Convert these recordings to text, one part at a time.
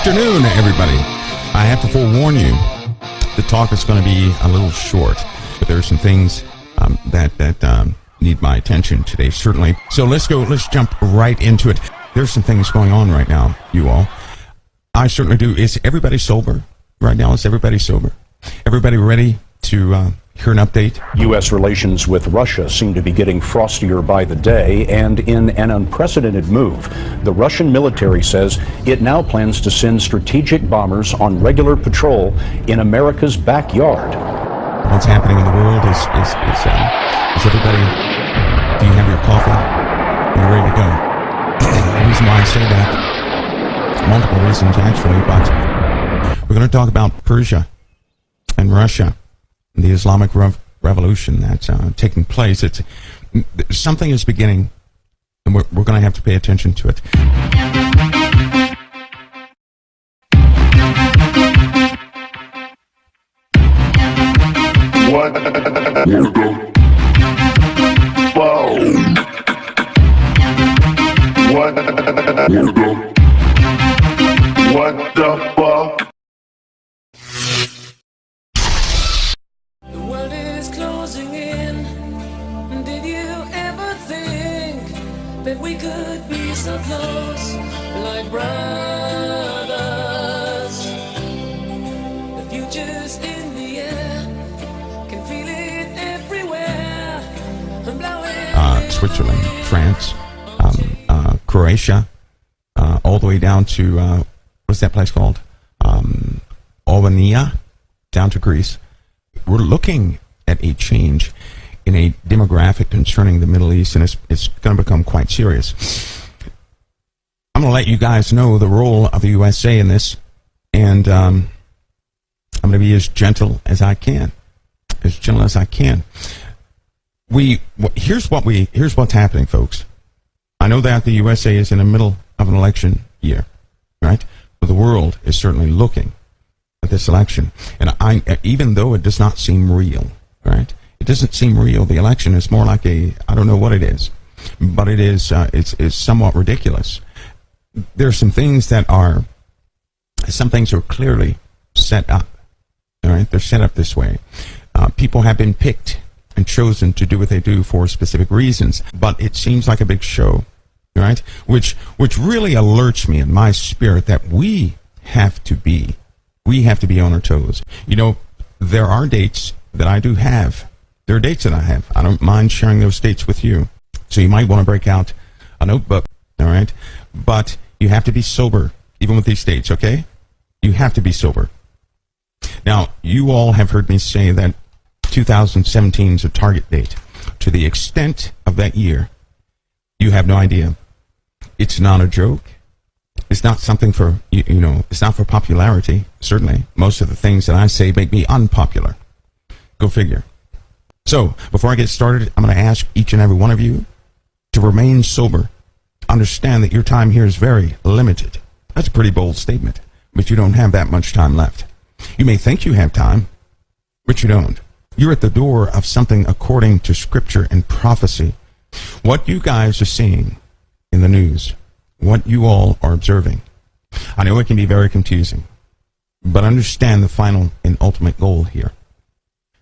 afternoon, everybody. I have to forewarn you, the talk is going to be a little short, but there are some things that need my attention today, certainly. So let's jump right into it. There's some things going on right now, you all. I certainly do. Is everybody sober right now? Is everybody sober? Everybody ready to hear an update? U.S. relations with Russia seem to be getting frostier by the day, and in an unprecedented move, the Russian military says it now plans to send strategic bombers on regular patrol in America's backyard. What's happening in the world is everybody, do you have your coffee? Are you ready to go? The reason why I say that, multiple reasons actually, but we're going to talk about Persia and Russia, the Islamic revolution that's taking place. Something is beginning, and we're going to have to pay attention to it. What? Whoa. What? What the fuck? The world is closing in. Did you ever think that we could be so close, like brothers? The future's in the air, can feel it everywhere. I'm blowing Switzerland, France, Croatia, all the way down to, what's that place called? Albania, down to Greece. We're looking at a change in a demographic concerning the Middle East, and it's going to become quite serious. I'm going to let you guys know the role of the USA in this, and I'm going to be as gentle as I can. As gentle as I can. Here's what's happening, folks. I know that the USA is in the middle of an election year, right? But the world is certainly looking at this election, and even though it does not seem real, right? It doesn't seem real. The election is more like I don't know what it is, but it is. It's somewhat ridiculous. There are some things are clearly set up. All right, they're set up this way. People have been picked and chosen to do what they do for specific reasons, but it seems like a big show, right? Which really alerts me in my spirit that we have to be on our toes. You know, there are dates that I do have. There are dates that I have. I don't mind sharing those dates with you. So you might want to break out a notebook, all right? But you have to be sober, even with these dates, okay? You have to be sober. Now, you all have heard me say that 2017 is a target date. To the extent of that year, you have no idea. It's not a joke. It's not something for, it's not for popularity, certainly. Most of the things that I say make me unpopular. Go figure. So, before I get started, I'm going to ask each and every one of you to remain sober. Understand that your time here is very limited. That's a pretty bold statement, but you don't have that much time left. You may think you have time, but you don't. You're at the door of something according to Scripture and prophecy. What you guys are seeing in the news, what you all are observing, I know it can be very confusing, but understand the final and ultimate goal here.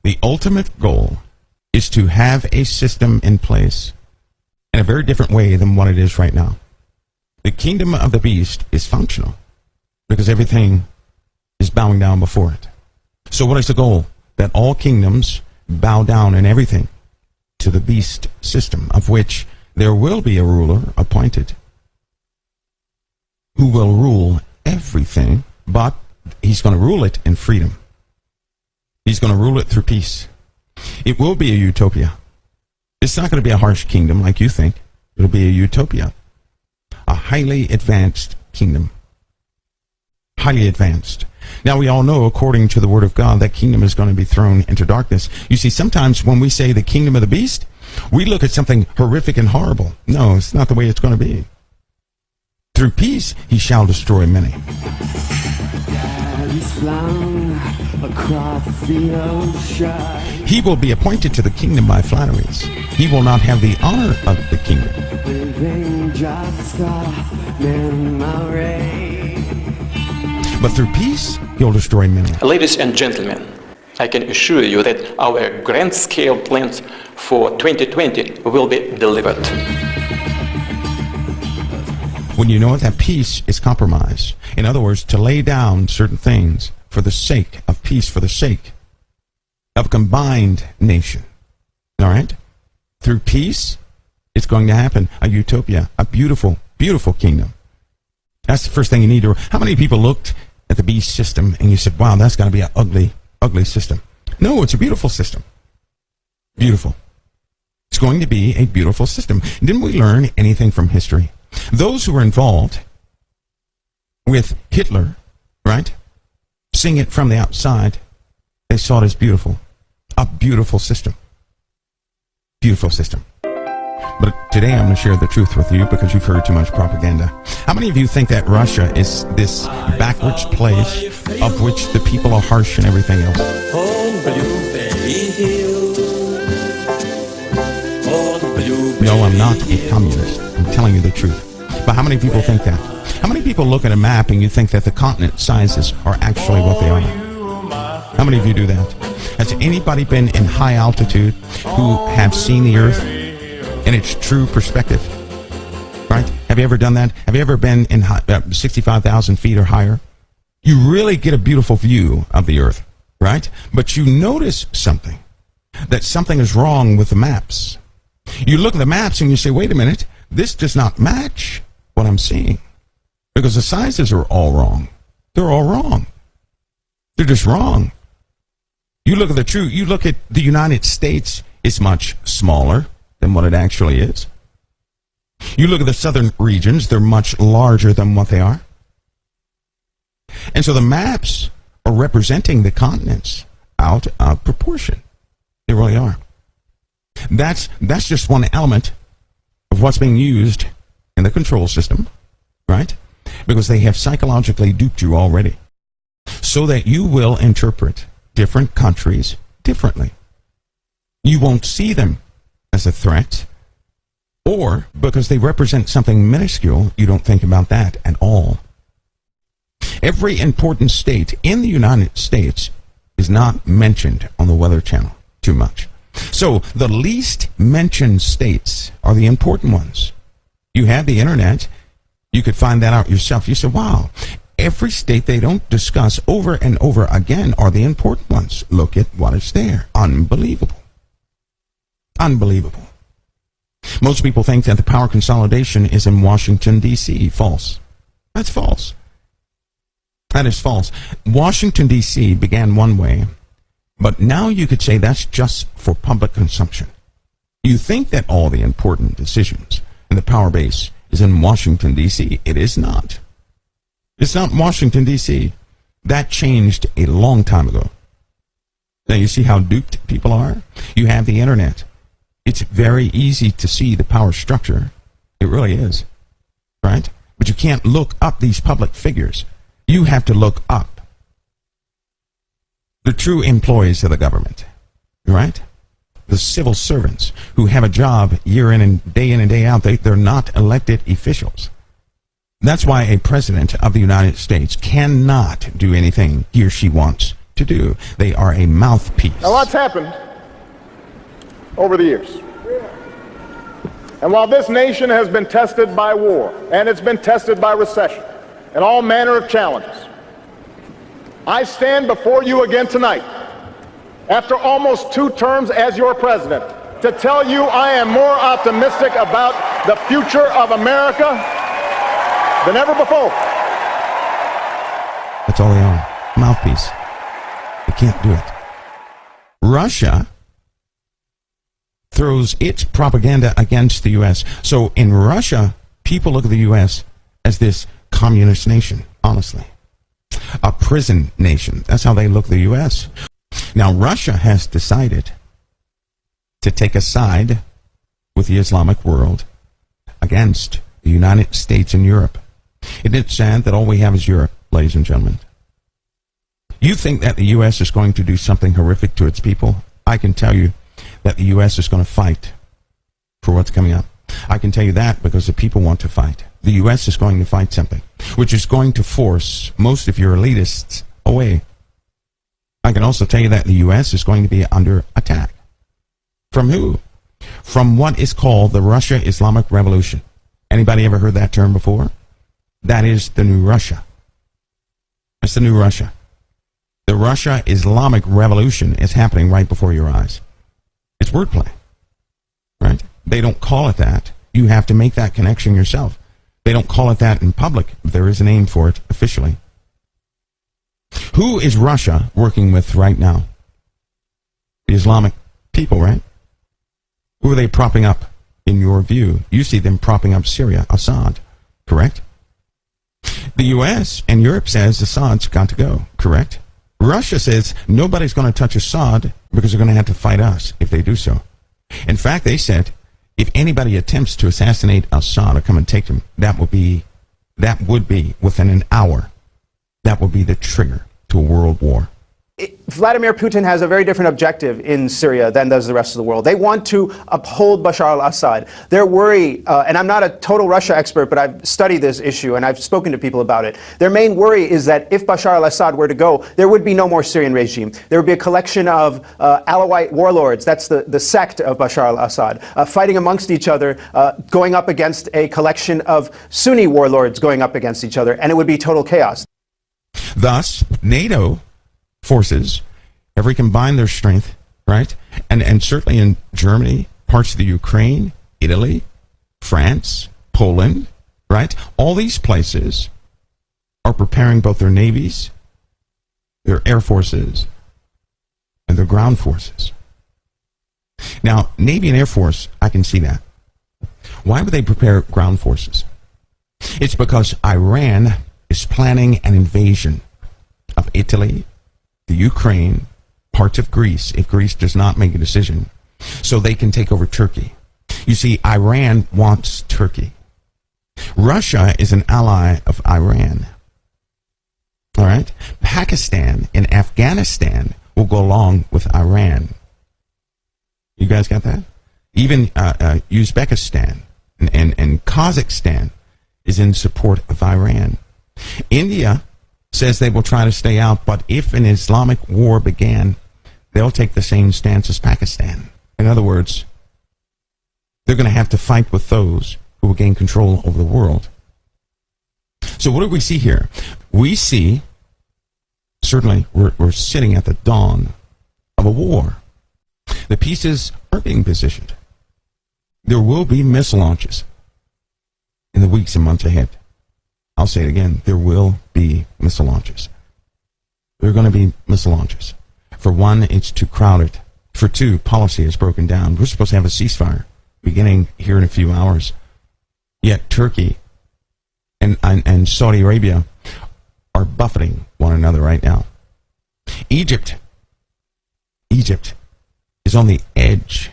The ultimate goal is to have a system in place in a very different way than what it is right now. The kingdom of the beast is functional because everything is bowing down before it. So what is the goal? That all kingdoms bow down in everything to the beast system, of which there will be a ruler appointed who will rule everything, but he's going to rule it in freedom. He's going to rule it through peace. It will be a utopia. It's not going to be a harsh kingdom like you think. It'll be a utopia. A highly advanced kingdom. Highly advanced. Now, we all know, according to the Word of God, that kingdom is going to be thrown into darkness. You see, sometimes when we say the kingdom of the beast, we look at something horrific and horrible. No, it's not the way it's going to be. Through peace, he shall destroy many. He will be appointed to the kingdom by flatteries. He will not have the honor of the kingdom. But through peace, he'll destroy many. Ladies and gentlemen, I can assure you that our grand-scale plans for 2020 will be delivered. When you know that peace is compromised, in other words, to lay down certain things for the sake of peace, for the sake of a combined nation, all right? Through peace, it's going to happen. A utopia, a beautiful, beautiful kingdom. That's the first thing you need to... How many people looked at the beast system and you said, wow, that's going to be an ugly, ugly system? No, it's a beautiful system. Beautiful. It's going to be a beautiful system. Didn't we learn anything from history? Those who were involved with Hitler, right, seeing it from the outside, they saw it as beautiful. A beautiful system. Beautiful system. But today I'm going to share the truth with you because you've heard too much propaganda. How many of you think that Russia is this backwards place of which the people are harsh and everything else? No, I'm not a communist. I'm telling you the truth. But how many people think that? How many people look at a map and you think that the continent sizes are actually what they are? How many of you do that? Has anybody been in high altitude who have seen the earth in its true perspective? Right? Have you ever done that? Have you ever been in 65,000 feet or higher? You really get a beautiful view of the earth, right? But you notice something, that something is wrong with the maps. You look at the maps and you say, wait a minute, this does not match what I'm seeing. Because the sizes are all wrong. They're all wrong. They're just wrong. You look at the truth. You look at the United States, it's much smaller than what it actually is. You look at the southern regions, they're much larger than what they are. And so the maps are representing the continents out of proportion. They really are. That's just one element of what's being used in the control system, right? Because they have psychologically duped you already so that you will interpret different countries differently. You won't see them as a threat, or because they represent something minuscule, you don't think about that at all. Every important state in the United States is not mentioned on the Weather Channel too much. So the least mentioned states are the important ones. You have the internet. You could find that out yourself. You say, wow, every state they don't discuss over and over again are the important ones. Look at what is there. Unbelievable. Unbelievable. Most people think that the power consolidation is in Washington, D.C. False. That's false. That is false. Washington, D.C. began one way, but now you could say that's just for public consumption. You think that all the important decisions and the power base is in Washington, D.C. It is not. It's not Washington, D.C. That changed a long time ago. Now you see how duped people are? You have the internet. It's very easy to see the power structure. It really is. Right? But you can't look up these public figures. You have to look up the true employees of the government. Right? The civil servants who have a job year in and day out. They're not elected officials. That's why a president of the United States cannot do anything he or she wants to do. They are a mouthpiece. A lot's happened over the years. And while this nation has been tested by war, and it's been tested by recession, and all manner of challenges, I stand before you again tonight, after almost 2 terms as your president, to tell you I am more optimistic about the future of America than ever before. That's all they are. Mouthpiece. They can't do it. Russia throws its propaganda against the U.S. So in Russia, people look at the U.S. as this communist nation, honestly. A prison nation. That's how they look at the U.S. Now, Russia has decided to take a side with the Islamic world against the United States and Europe. Isn't it sad that all we have is Europe, ladies and gentlemen? You think that the U.S. is going to do something horrific to its people? I can tell you that the U.S. is going to fight for what's coming up. I can tell you that because the people want to fight. the U.S. is going to fight something, which is going to force most of your elitists away. I can also tell you that the U.S. is going to be under attack. From who? From what is called the Russia Islamic Revolution. Anybody ever heard that term before? That is the new Russia. That's the new Russia. The Russia Islamic Revolution is happening right before your eyes. It's wordplay, right? They don't call it that. You have to make that connection yourself. They don't call it that in public. There is a name for it officially. Who is Russia working with right now? The Islamic people, right? Who are they propping up in your view? You see them propping up Syria, Assad, correct? The U.S. and Europe says Assad's got to go, correct? Russia says nobody's going to touch Assad because they're going to have to fight us if they do so. In fact, they said if anybody attempts to assassinate Assad or come and take him, that would be within an hour. That would be the trigger to a world war. Vladimir Putin has a very different objective in Syria than does the rest of the world. They want to uphold Bashar al-Assad. Their worry, and I'm not a total Russia expert, but I've studied this issue and I've spoken to people about it. Their main worry is that if Bashar al-Assad were to go, there would be no more Syrian regime. There would be a collection of Alawite warlords, that's the sect of Bashar al-Assad, fighting amongst each other, going up against a collection of Sunni warlords going up against each other, and it would be total chaos. Thus, NATO forces have recombined their strength, right? And certainly in Germany, parts of the Ukraine, Italy, France, Poland, right? All these places are preparing both their navies, their air forces, and their ground forces. Now, Navy and Air Force, I can see that. Why would they prepare ground forces? It's because Iran is planning an invasion of Italy, the Ukraine, parts of Greece, if Greece does not make a decision, so they can take over Turkey. You see, Iran wants Turkey. Russia is an ally of Iran. All right? Pakistan and Afghanistan will go along with Iran. You guys got that? Even Uzbekistan and Kazakhstan is in support of Iran. India says they will try to stay out, but if an Islamic war began, they'll take the same stance as Pakistan. In other words, they're going to have to fight with those who will gain control over the world. So what do we see here? We see, certainly, we're sitting at the dawn of a war. The pieces are being positioned. There will be missile launches in the weeks and months ahead. I'll say it again, there will be missile launches. There are going to be missile launches. For one, it's too crowded. For two, policy is broken down. We're supposed to have a ceasefire beginning here in a few hours. Yet Turkey and Saudi Arabia are buffeting one another right now. Egypt is on the edge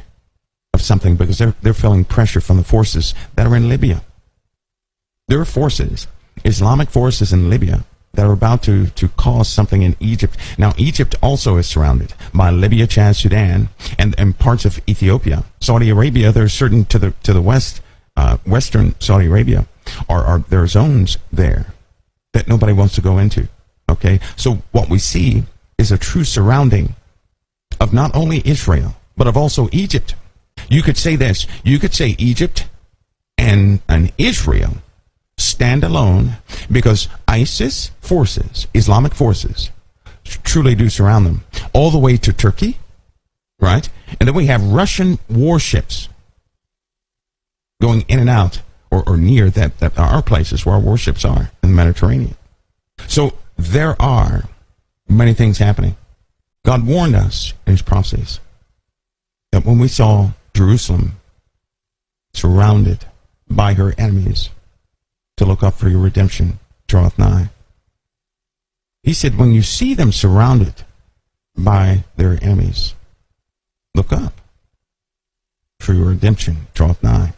of something because they're feeling pressure from the forces that are in Libya. There are forces, Islamic forces in Libya, that are about to cause something in Egypt. Now, Egypt also is surrounded by Libya, Chad, Sudan, and parts of Ethiopia. Saudi Arabia, there's certain to the west, western Saudi Arabia, there are zones there that nobody wants to go into. Okay, so what we see is a true surrounding of not only Israel but of also Egypt. You could say this. You could say Egypt and Israel stand alone because ISIS forces, Islamic forces, truly do surround them, all the way to Turkey, right? And then we have Russian warships going in and out or near that are places where our warships are in the Mediterranean. So there are many things happening. God warned us in his prophecies that when we saw Jerusalem surrounded by her enemies, to look up for your redemption draweth nigh. He said, when you see them surrounded by their enemies, look up, for your redemption draweth nigh.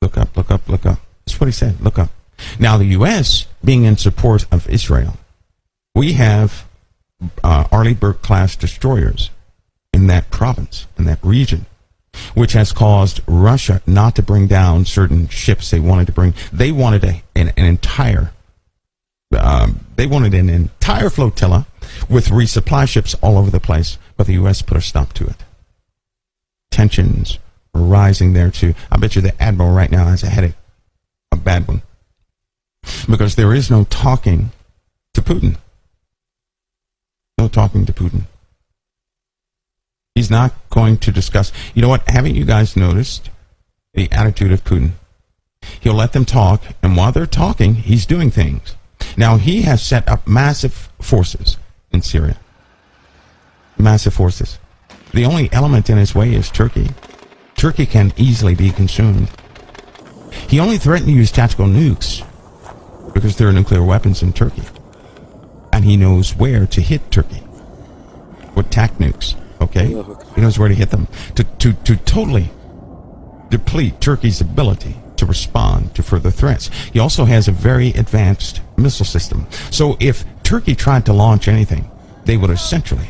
Look up, look up, look up. That's what he said, look up. Now, the U.S., being in support of Israel, we have Arleigh Burke-class destroyers in that province, in that region. which has caused Russia not to bring down certain ships they wanted to bring. They wanted an entire flotilla with resupply ships all over the place, but the U.S. put a stop to it. Tensions were rising there too. I bet you the admiral right now has a headache, a bad one, because there is no talking to Putin. No talking to Putin. He's not going to discuss. You know what? Haven't you guys noticed the attitude of Putin? He'll let them talk, and while they're talking, he's doing things. Now, he has set up massive forces in Syria. Massive forces. The only element in his way is Turkey. Turkey can easily be consumed. He only threatened to use tactical nukes because there are nuclear weapons in Turkey. And he knows where to hit Turkey with tac nukes. Okay? He knows where to hit them. To totally deplete Turkey's ability to respond to further threats. He also has a very advanced missile system. So if Turkey tried to launch anything, they would essentially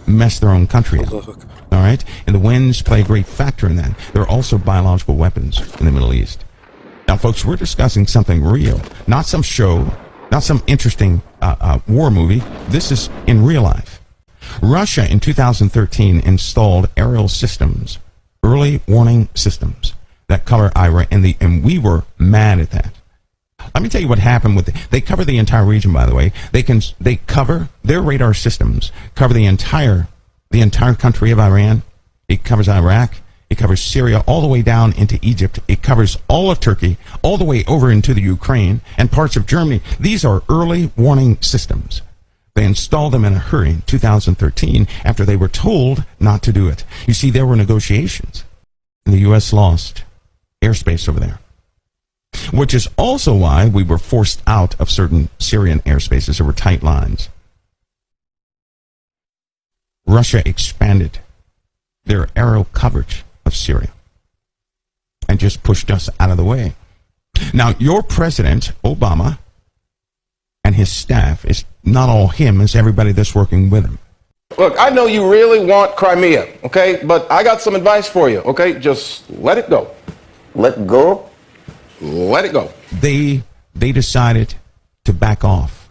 mess their own country up. All right? And the winds play a great factor in that. There are also biological weapons in the Middle East. Now, folks, we're discussing something real. Not some show, not some interesting war movie. This is in real life. Russia in 2013 installed aerial systems, early warning systems that cover Iran, and we were mad at that. Let me tell you what happened with they cover the entire region, by the way. They cover their radar systems, cover the entire country of Iran. It covers Iraq. It covers Syria all the way down into Egypt. It covers all of Turkey, all the way over into the Ukraine and parts of Germany. These are early warning systems. They installed them in a hurry in 2013 after they were told not to do it. You see, there were negotiations, and the U.S. lost airspace over there, which is also why we were forced out of certain Syrian airspaces. There were tight lines. Russia expanded their aerial coverage of Syria and just pushed us out of the way. Now, your president, Obama, and his staff, is not all him, it's everybody that's working with him. Look, I know you really want Crimea, okay? But I got some advice for you, okay? Just let it go. Let go? Let it go. They decided to back off.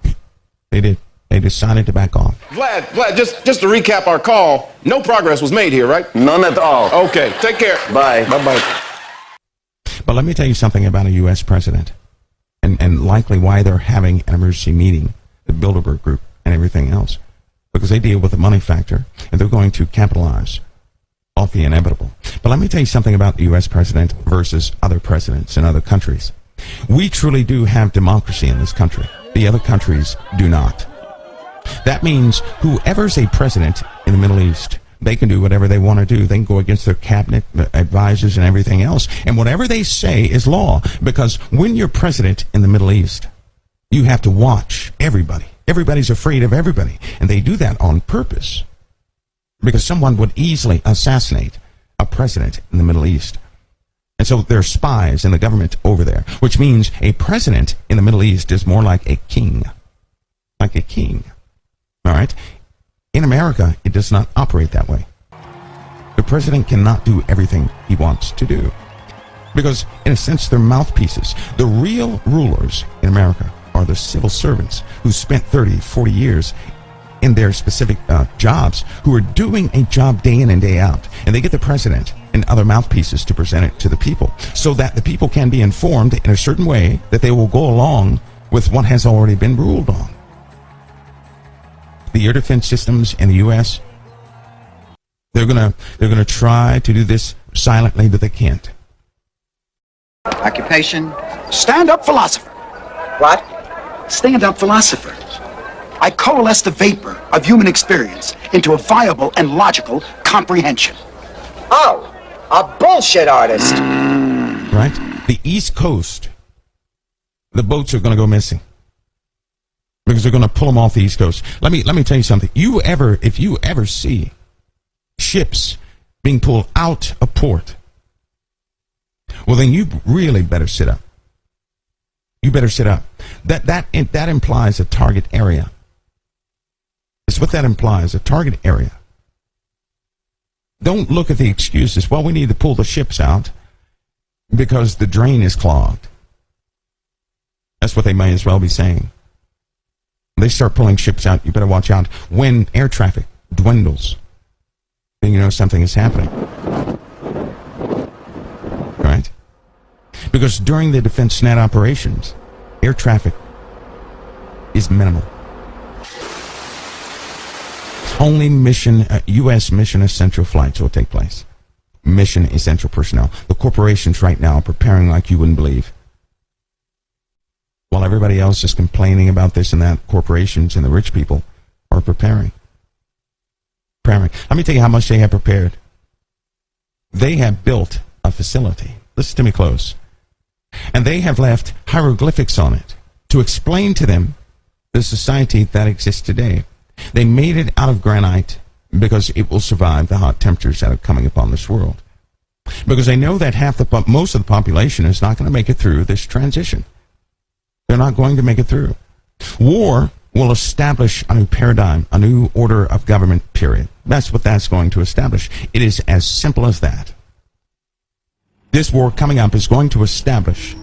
They did. They decided to back off. Vlad, just to recap our call, no progress was made here, right? None at all. Okay, take care. Bye. Bye-bye. But let me tell you something about a U.S. president, and likely why they're having an emergency meeting, the Bilderberg Group and everything else, because they deal with the money factor, and they're going to capitalize off the inevitable. But let me tell you something about the U.S. president versus other presidents in other countries. We truly do have democracy in this country. The other countries do not. That means whoever's a president in the Middle East, they can do whatever they want to do. They can go against their cabinet advisors and everything else. And whatever they say is law. Because when you're president in the Middle East, you have to watch everybody. Everybody's afraid of everybody. And they do that on purpose. Because someone would easily assassinate a president in the Middle East. And so there are spies in the government over there. Which means a president in the Middle East is more like a king. Like a king. All right? In America, it does not operate that way. The president cannot do everything he wants to do. Because, in a sense, they're mouthpieces. The real rulers in America are the civil servants who spent 30, 40 years in their specific jobs, who are doing a job day in and day out. And they get the president and other mouthpieces to present it to the people so that the people can be informed in a certain way that they will go along with what has already been ruled on. The air defense systems in the U.S., they're gonna try to do this silently, but they can't. Occupation? Stand-up philosopher. What? Stand-up philosopher. I coalesce the vapor of human experience into a viable and logical comprehension. Oh, a bullshit artist. Right? The East Coast, the boats are going to go missing. Because they're going to pull them off the East Coast. Let me tell you something. If you ever see ships being pulled out of port, well, then you really better sit up. You better sit up. That implies a target area. It's what that implies, a target area. Don't look at the excuses. Well, we need to pull the ships out because the drain is clogged. That's what they may as well be saying. When they start pulling ships out, you better watch out. When air traffic dwindles, then you know something is happening. Right? Because during the defense net operations, air traffic is minimal. Only U.S. mission essential flights will take place. Mission essential personnel. The corporations right now are preparing like you wouldn't believe. While everybody else is complaining about this and that, corporations and the rich people are preparing. Let me tell you how much they have prepared. They have built a facility. Listen to me close. And they have left hieroglyphics on it to explain to them the society that exists today. They made it out of granite because it will survive the hot temperatures that are coming upon this world. Because they know that most of the population is not going to make it through this transition. They're not going to make it through. War will establish a new paradigm, a new order of government, period. That's what that's going to establish. It is as simple as that. This war coming up is going to establish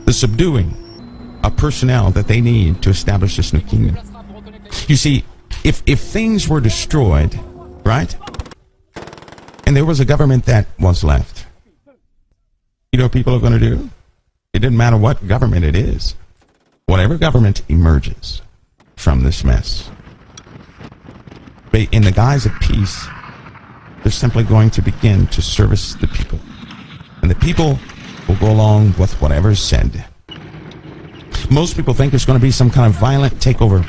the subduing of personnel that they need to establish this new kingdom. You see, if things were destroyed, right, and there was a government that was left, you know what people are going to do? It didn't matter what government it is. Whatever government emerges from this mess, in the guise of peace, they're simply going to begin to service the people. And the people will go along with whatever's said. Most people think there's going to be some kind of violent takeover,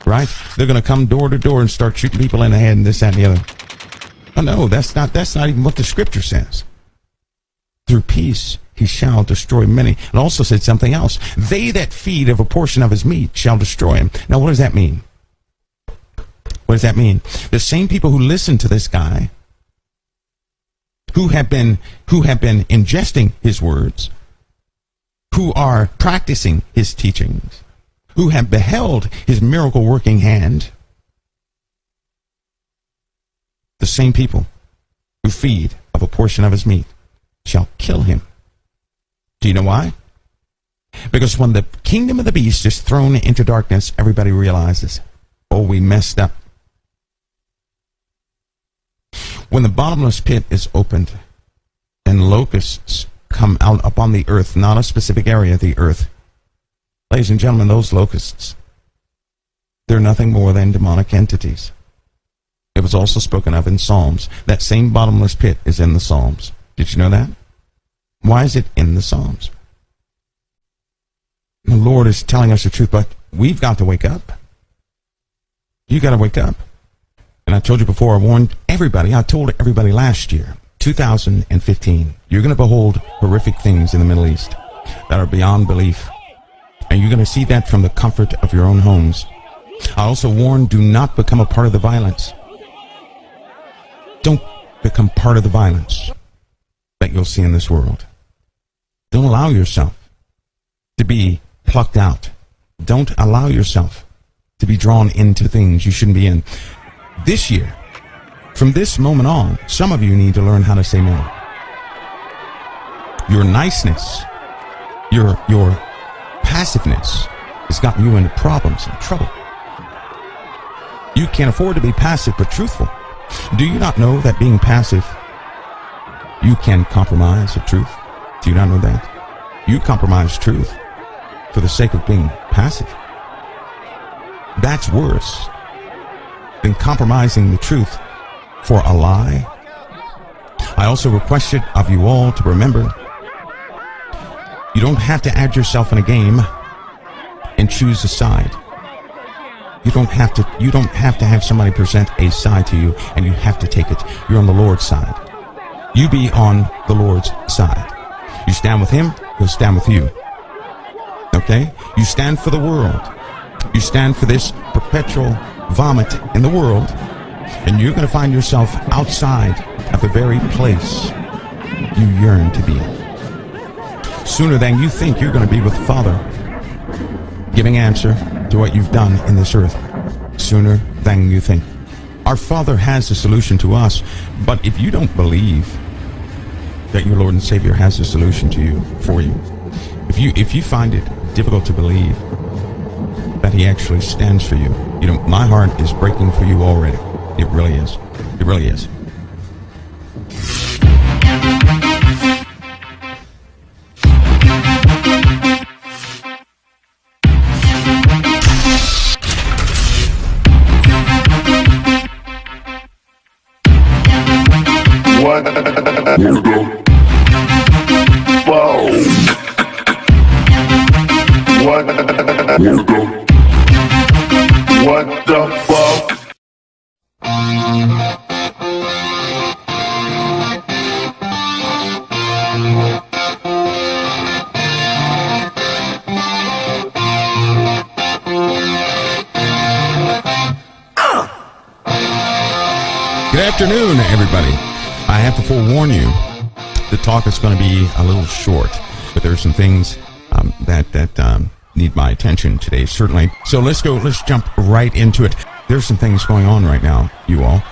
right? They're going to come door to door and start shooting people in the head and this, that, and the other. Oh no, that's not even what the scripture says. Through peace he shall destroy many. It also said something else. They that feed of a portion of his meat shall destroy him. Now what does that mean? What does that mean? The same people who listen to this guy, who have been ingesting his words, who are practicing his teachings, who have beheld his miracle working hand, the same people who feed of a portion of his meat shall kill him. Do you know why? Because when the kingdom of the beast is thrown into darkness, everybody realizes, oh, we messed up. When the bottomless pit is opened and locusts come out upon the earth, not a specific area of the earth, ladies and gentlemen, those locusts, they're nothing more than demonic entities. It was also spoken of in Psalms. That same bottomless pit is in the Psalms. Did you know that? Why is it in the Psalms? The Lord is telling us the truth, but we've got to wake up. You got to wake up. And I told you before, I warned everybody, I told everybody last year, 2015, you're going to behold horrific things in the Middle East that are beyond belief. And you're going to see that from the comfort of your own homes. I also warned, do not become a part of the violence. Don't become part of the violence that you'll see in this world. Don't allow yourself to be plucked out. Don't allow yourself to be drawn into things you shouldn't be in. This year, from this moment on, some of you need to learn how to say no. Your niceness, your passiveness has gotten you into problems and trouble. You can't afford to be passive but truthful. Do you not know that being passive, you can compromise the truth? Do you not know that? You compromise truth for the sake of being passive. That's worse than compromising the truth for a lie. I also requested of you all to remember, you don't have to add yourself in a game and choose a side. You don't have to have somebody present a side to you and you have to take it. You're on the Lord's side. You be on the Lord's side. You stand with him, he'll stand with you. Okay? You stand for the world. You stand for this perpetual vomit in the world, and you're going to find yourself outside of the very place you yearn to be in. Sooner than you think, you're going to be with the Father, giving answer to what you've done in this earth. Sooner than you think. Our Father has a solution to us, but if you don't believe that your Lord and Savior has a solution to you, for you, if you find it difficult to believe that He actually stands for you, my heart is breaking for you already. It really is. It really is. What the fuck? What the fuck? Good afternoon, everybody. I have to forewarn you, the talk is going to be a little short, but there are some things that need my attention today, certainly. So let's jump right into it. There's some things going on right now, you all.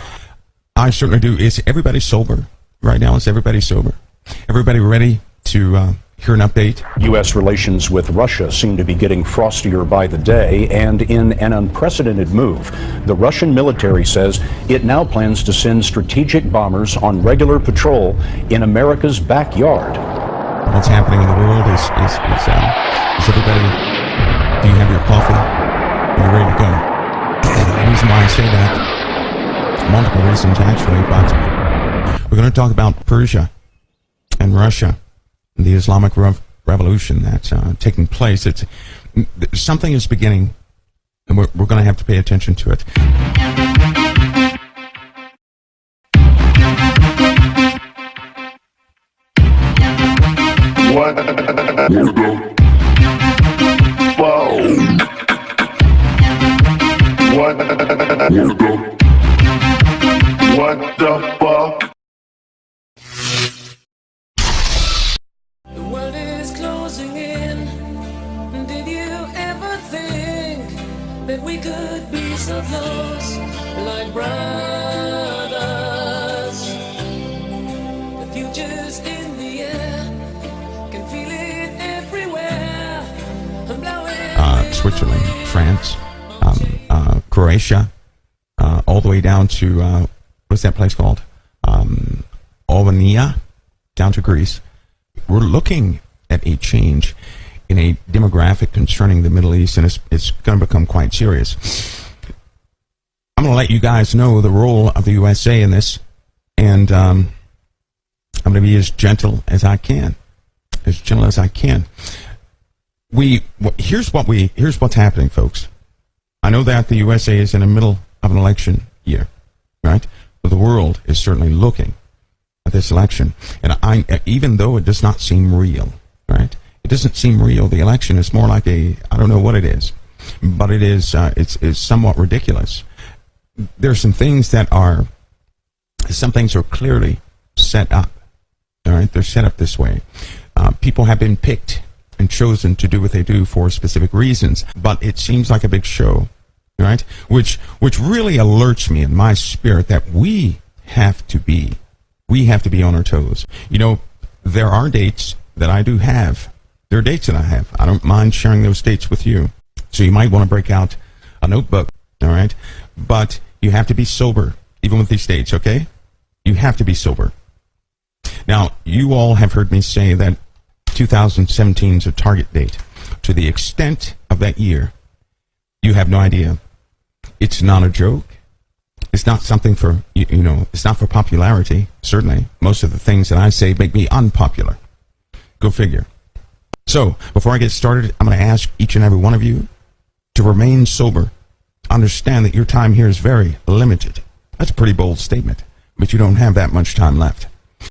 I certainly do. Is everybody sober right now? Is everybody sober? Everybody ready to hear an update? U.S. relations with Russia seem to be getting frostier by the day, and in an unprecedented move, the Russian military says it now plans to send strategic bombers on regular patrol in America's backyard. What's happening in the world is everybody, do you have your coffee? Are you ready to go? The reason why I say that, multiple reasons actually, but we're going to talk about Persia and Russia, the Islamic revolution that's taking place. Something is beginning, and we're going to have to pay attention to it. What the fuck? What the fuck? The world is closing in. Did you ever think that we could be so close, like brothers? The future's in the air, can feel it everywhere. Switzerland, France, Croatia, all the way down to, what's that place called? Albania, down to Greece. We're looking at a change in a demographic concerning the Middle East, and it's going to become quite serious. I'm going to let you guys know the role of the USA in this, and I'm going to be as gentle as I can. As gentle as I can. Here's what's happening, folks. I know that the USA is in the middle of an election year, right? But the world is certainly looking at this election, and even though it does not seem real, right? It doesn't seem real. The election is more like I don't know what it is, but it is. It's somewhat ridiculous. There are some things are clearly set up. All right, they're set up this way. People have been picked and chosen to do what they do for specific reasons, but it seems like a big show, right? Which really alerts me in my spirit that we have to be on our toes. There are dates that I do have. There are dates that I have. I don't mind sharing those dates with you. So you might want to break out a notebook, all right? But you have to be sober, even with these dates, okay? You have to be sober. Now, you all have heard me say that 2017 is a target date. To the extent of that year, you have no idea. It's not a joke. It's not something for, it's not for popularity, certainly. Most of the things that I say make me unpopular. Go figure. So, before I get started, I'm going to ask each and every one of you to remain sober. Understand that your time here is very limited. That's a pretty bold statement, but you don't have that much time left.